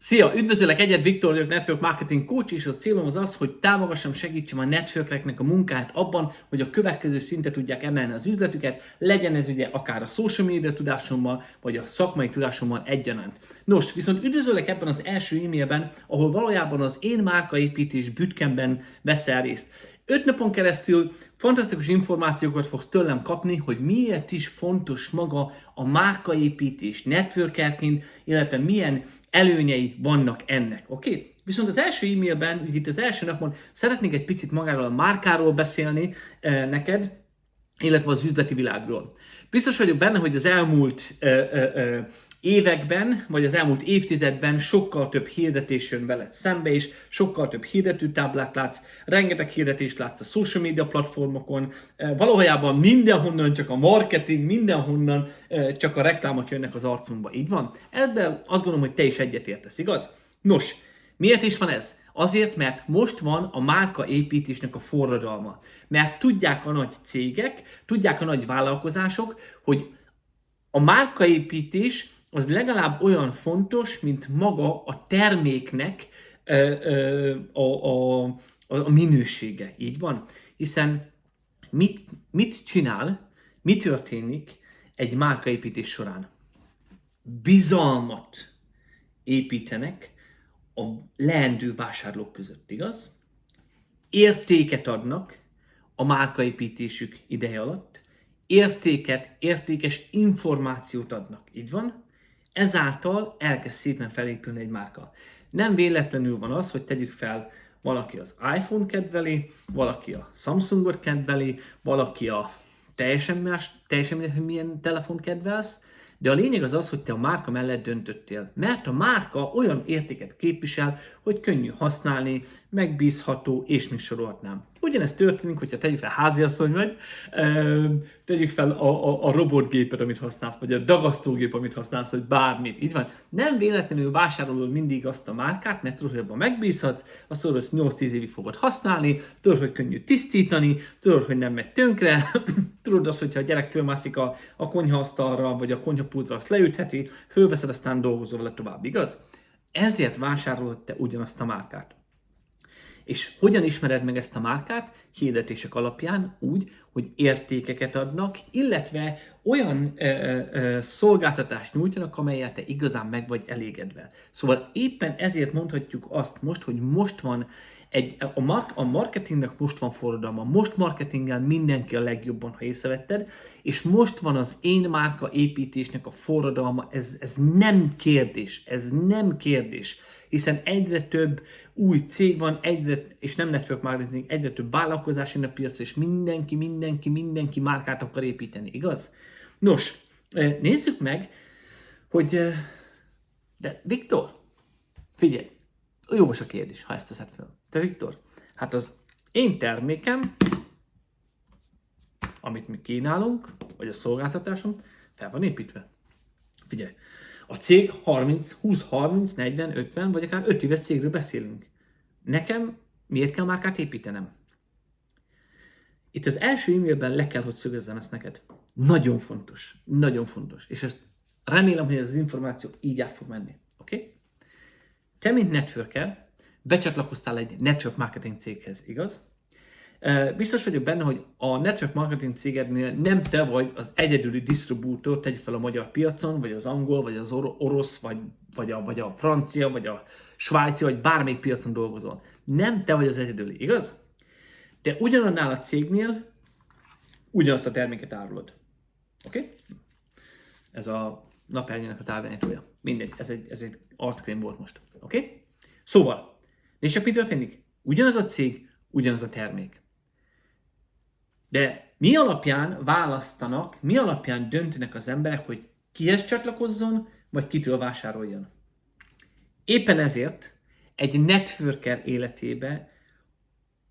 Szia! Üdvözöllek, Egyed Viktor vagyok, Network Marketing Coach, és a célom az, hogy támogassam, segítsem a networkeknek a munkáját abban, hogy a következő szintre tudják emelni az üzletüket, legyen ez ugye akár a social media tudásommal, vagy a szakmai tudásommal egyaránt. Nos, viszont üdvözöllek ebben az első e-mailben, ahol valójában az én márkaépítés bootcampben veszel részt. 5 napon keresztül fantasztikus információkat fogsz tőlem kapni, hogy miért is fontos maga a márkaépítés networkerként, illetve milyen előnyei vannak ennek, oké? Viszont az első e-mailben, itt az első napon szeretnék egy picit magáról a márkáról beszélni neked, illetve az üzleti világról. Biztos vagyok benne, hogy az elmúlt években, vagy az elmúlt évtizedben sokkal több hirdetés jön veled szembe, és sokkal több hirdetőtáblát látsz, rengeteg hirdetést látsz a social media platformokon, valójában mindenhonnan csak a marketing, mindenhonnan csak a reklámok jönnek az arcunkba, így van? Ebben azt gondolom, hogy te is egyetértesz, igaz? Nos, miért is van ez? Azért, mert most van a márkaépítésnek a forradalma. Mert tudják a nagy cégek, tudják a nagy vállalkozások, hogy a márkaépítés az legalább olyan fontos, mint maga a terméknek a minősége. Így van? Hiszen mit csinál, mi történik egy márkaépítés során? Bizalmat építenek a leendő vásárlók között, igaz? Értéket adnak a márkaépítésük ideje alatt, értékes információt adnak, így van? Ezáltal elkezd szépen felépülni egy márka. Nem véletlenül van az, hogy tegyük fel, valaki az iPhone kedveli, valaki a Samsungot kedveli, valaki a teljesen mindegy, hogy milyen telefon kedvelsz, de a lényeg az, hogy te a márka mellett döntöttél, mert a márka olyan értéket képvisel, hogy könnyű használni, megbízható, és még sorolhatnám. Ugyanezt történik, hogyha tegyük fel háziasszony vagy, tegyük fel a robotgépet, amit használsz, vagy a dagasztógép, amit használsz, vagy bármit. Így van. Nem véletlenül vásárolod mindig azt a márkát, mert tudod, hogy abban megbízhatsz, azt tudod, hogy 8-10 évig fogod használni, tudod, hogy könnyű tisztítani, tudod, hogy nem megy tönkre, tudod azt, hogyha a gyerek fölmászik a konyhaasztalra, vagy a konyhapultra, azt leütheti, fölveszed, aztán dolgozol vele tovább, igaz? Ezért vásárolod te ugyanazt a márkát. És hogyan ismered meg ezt a márkát? Hirdetések alapján úgy, hogy értékeket adnak, illetve olyan szolgáltatást nyújtanak, amelyet te igazán meg vagy elégedve. Szóval éppen ezért mondhatjuk azt most, hogy most van a marketingnek most van forradalma, most marketinggel mindenki a legjobban, ha észrevetted, és most van az én márka építésnek a forradalma, ez nem kérdés, hiszen egyre több új cég van, és nem network marketing, egyre több vállalkozás jön a piacra, és mindenki márkát akar építeni, igaz? Nos, nézzük meg, hogy... De Viktor, figyelj, jogos a kérdés, ha ezt teszed fel. Te Viktor, hát az én termékem, amit mi kínálunk, vagy a szolgáltatásom, fel van építve. Figyelj, a cég 20, 30, 40, 50, vagy akár 5 éves cégről beszélünk. Nekem miért kell márkát építenem? Itt az első e-mailben le kell, hogy szögezzem ezt neked. Nagyon fontos. És ezt remélem, hogy ez az információ így át fog menni. Oké? Te, mint networker, becsatlakoztál egy network marketing céghez, igaz? Biztos vagyok benne, hogy a network marketing cégednél nem te vagy az egyedüli disztribútor, tegy fel a magyar piacon, vagy az angol, vagy az orosz, vagy a francia, vagy a svájci, vagy bármelyik piacon dolgozol. Nem te vagy az egyedüli, igaz? De ugyanannál a cégnél ugyanazt a terméket árulod. Oké? Ez a napernyőnek a távirányítója. Mindegy, ez egy arckrém volt most. Oké? Szóval, és csak mi történik? Ugyanaz a cég, ugyanaz a termék. De mi alapján választanak, mi alapján döntenek az emberek, hogy kihez csatlakozzon, vagy kitől vásároljon? Éppen ezért egy networker életébe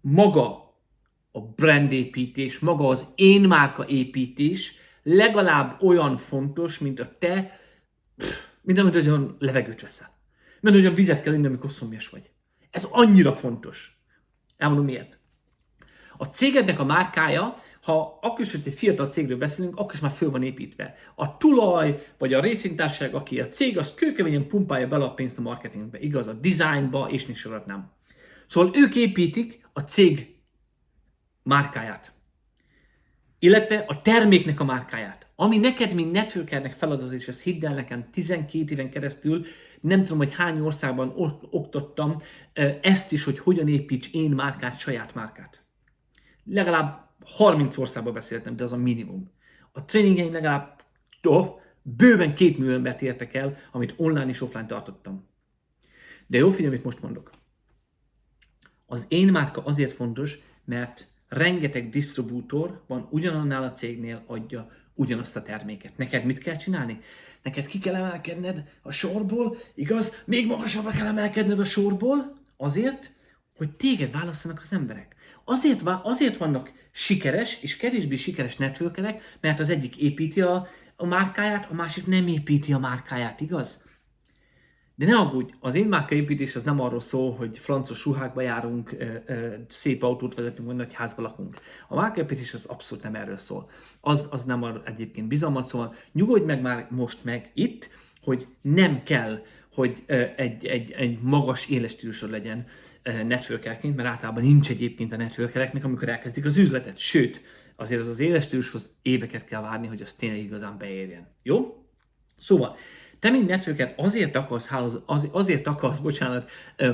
maga a brandépítés, maga az én márka építés legalább olyan fontos, mint mint amit olyan levegőt veszel. Mint olyan vizet kell inni, amikor szomjas vagy. Ez annyira fontos. Elmondom miért. A cégednek a márkája, ha akkor is, hogy egy fiatal cégről beszélünk, akkor is már föl van építve. A tulaj, vagy a részvénytársaság, aki a cég, az kőkeményen pumpálja bele a pénzt a marketingbe, igaz, a designba, és még sorolhatnám. Szóval ők építik a cég márkáját, illetve a terméknek a márkáját. Ami neked, mint networkernek feladat, és ezt hidd el nekem, 12 éven keresztül, nem tudom, hogy hány országban oktattam ezt is, hogy hogyan építs én márkát, saját márkát. Legalább 30 országban beszéltem, de az a minimum. A tréningeim legalább bőven 2 millió embert értek el, amit online és offline tartottam. De jó, figyelj, amit most mondok. Az én márka azért fontos, mert rengeteg disztribútor van ugyanannál a cégnél, adja ugyanazt a terméket. Neked mit kell csinálni? Neked ki kell emelkedned a sorból, igaz? Még magasabbra kell emelkedned a sorból, azért, hogy téged válasszanak az emberek. Azért vannak sikeres és kevésbé sikeres networkerek, mert az egyik építi a márkáját, a másik nem építi a márkáját, igaz? De ne aggódj, az én márkaépítés az nem arról szól, hogy francos ruhákba járunk, szép autót vezetünk, vagy nagy házba lakunk. A márkaépítés az abszolút nem erről szól. Az nem egyébként bizalmat szól. Nyugodj meg már most meg itt, hogy nem kell, hogy egy magas életstílusod legyen networkerként, mert általában nincs egyébként a networkereknek, amikor elkezdik az üzletet. Sőt, azért az életstílushoz éveket kell várni, hogy az tényleg igazán beérjen. Jó? Szóval, te, mint networker, azért akarsz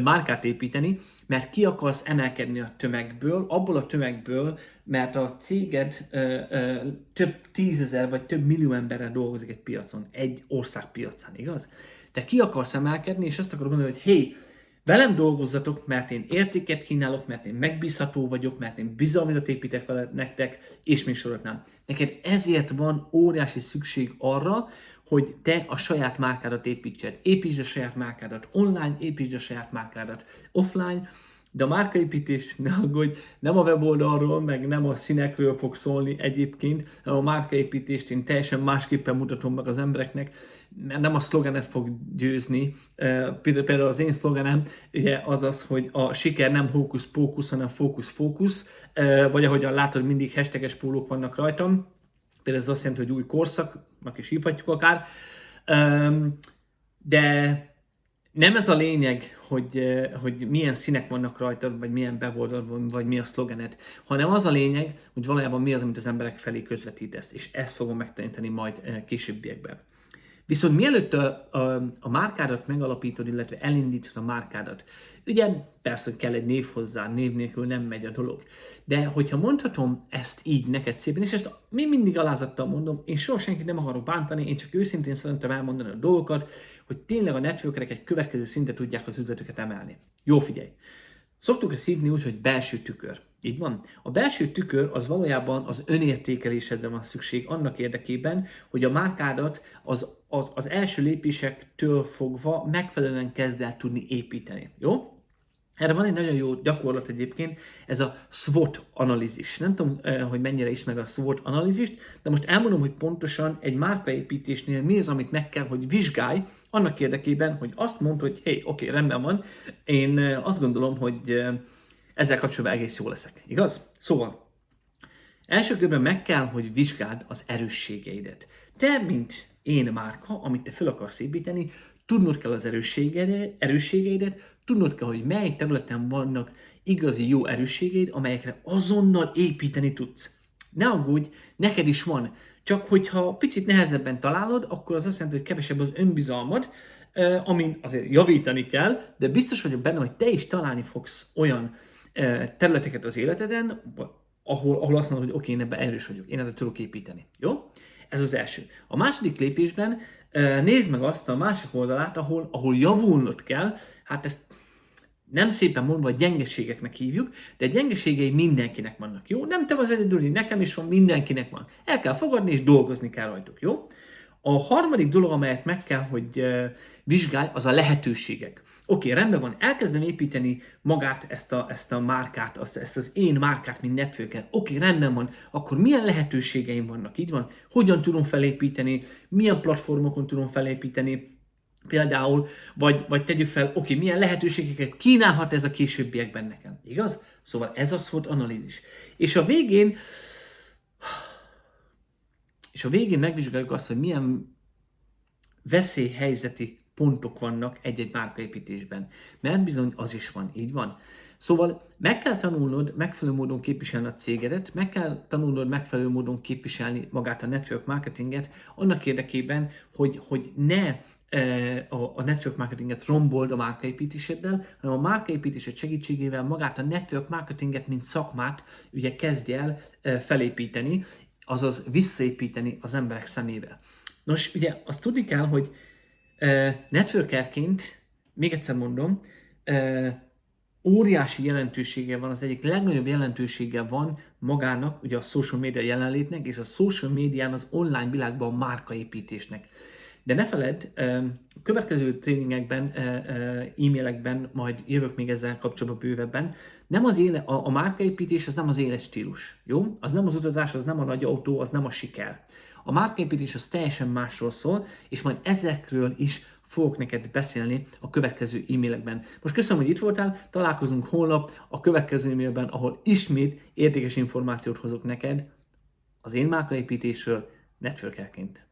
márkát építeni, mert ki akarsz emelkedni a tömegből, abból a tömegből, mert a céged több 10 000 vagy több millió emberrel dolgozik egy piacon, egy ország piacán, igaz? Te ki akarsz emelkedni, és azt akarod mondani, hogy hey, velem dolgozzatok, mert én értéket kínálok, mert én megbízható vagyok, mert én bizalmat építek vele nektek, és még sorolhatnám. Neked ezért van óriási szükség arra, hogy te a saját márkádat építsed. Építsd a saját márkádat online, építsd a saját márkádat offline, de a márkaépítés, ne aggódj, nem a weboldalról, meg nem a színekről fog szólni egyébként, hanem a márkaépítést én teljesen másképpen mutatom meg az embereknek, mert nem a szlogenet fog győzni. Például az én szlogenem ugye az az, hogy a siker nem hókusz-pókusz, hanem fókusz-fókusz, vagy ahogyan látod, mindig hashtages pólók vannak rajtam. Például ez azt jelenti, hogy új korszaknak is hívhatjuk akár. De nem ez a lényeg, hogy milyen színek vannak rajtad, vagy milyen weboldal van, vagy mi a szlogened, hanem az a lényeg, hogy valójában mi az, amit az emberek felé közvetítesz, és ezt fogom megtanítani majd későbbiekben. Viszont mielőtt a márkádat megalapítod, illetve elindítod a márkádat, ugye persze, hogy kell egy név hozzá, név nélkül nem megy a dolog. De hogyha mondhatom ezt így neked szépen, és ezt mindig alázattal mondom, én soha senkit nem akarok bántani, én csak őszintén szeretem elmondani a dolgokat, hogy tényleg a networkerek egy következő szintre tudják az üzletüket emelni. Jó, figyelj! Szoktuk ezt hívni úgy, hogy belső tükör. Így van. A belső tükör az az önértékelésedre van szükség annak érdekében, hogy a márkádat az első lépésektől fogva megfelelően kezd el tudni építeni. Jó? Erre van egy nagyon jó gyakorlat egyébként, ez a SWOT analízis. Nem tudom, hogy mennyire ismer a SWOT analízist, de most elmondom, hogy pontosan egy márkaépítésnél mi az, amit meg kell, hogy vizsgálj, annak érdekében, hogy azt mondd, hogy hey, oké, rendben van, én azt gondolom, hogy ezzel kapcsolatban egész jó leszek. Igaz? Szóval, első körben meg kell, hogy vizsgáld az erősségeidet. Te, mint én márka, amit te fel akarsz építeni, tudnod kell az erősségeidet, tudnod kell, hogy mely területen vannak igazi jó erősségeid, amelyekre azonnal építeni tudsz. Ne aggódj, neked is van. Csak hogyha picit nehezebben találod, akkor az azt jelenti, hogy kevesebb az önbizalmad, amin azért javítani kell, de biztos vagyok benne, hogy te is találni fogsz olyan területeket az életeden, ahol azt mondod, hogy oké, én ebben erős vagyok, én ebben tudok építeni. Jó? Ez az első. A második lépésben nézd meg azt a másik oldalát, ahol javulnod kell, hát ezt nem szépen mondva gyengeségeknek hívjuk, de gyengeségei mindenkinek vannak, jó? Nem te az egyedüli, nekem is van, mindenkinek van. El kell fogadni és dolgozni kell rajtuk, jó? A harmadik dolog, amelyet meg kell, hogy vizsgálj, az a lehetőségek. Oké, rendben van, elkezdem építeni magát, ezt a márkát, ezt az én márkát, mint networker. Oké, rendben van, akkor milyen lehetőségeim vannak, így van? Hogyan tudom felépíteni, milyen platformokon tudom felépíteni, például, vagy tegyük fel, oké, milyen lehetőségeket kínálhat ez a későbbiekben nekem, igaz? Szóval ez a SWOT analízis. És a végén És a végén megvizsgáljuk azt, hogy milyen veszélyhelyzeti pontok vannak egy-egy márkaépítésben. Mert bizony az is van, így van. Szóval meg kell tanulnod megfelelő módon képviselni a cégedet, meg kell tanulnod megfelelő módon képviselni magát a network marketinget, annak érdekében, hogy ne a network marketinget rombold a márkaépítéseddel, hanem a márkaépítésed segítségével magát a network marketinget, mint szakmát ugye kezdj el felépíteni, azaz visszaépíteni az emberek szemébe. Nos, ugye azt tudni kell, hogy networkerként, még egyszer mondom, óriási jelentősége van, az egyik legnagyobb jelentősége van magának, ugye a social media jelenlétnek, és a social médián az online világban a márkaépítésnek. De ne feledd, a következő tréningekben, e-mailekben, majd jövök még ezzel kapcsolatban bővebben, nem az a márkaépítés az nem az életstílus, jó? Az nem az utazás, az nem a nagy autó, az nem a siker. A márkaépítés az teljesen másról szól, és majd ezekről is fogok neked beszélni a következő e-mailekben. Most köszönöm, hogy itt voltál, találkozunk holnap a következő e-mailben, ahol ismét értékes információt hozok neked az én márkaépítésről networkerként.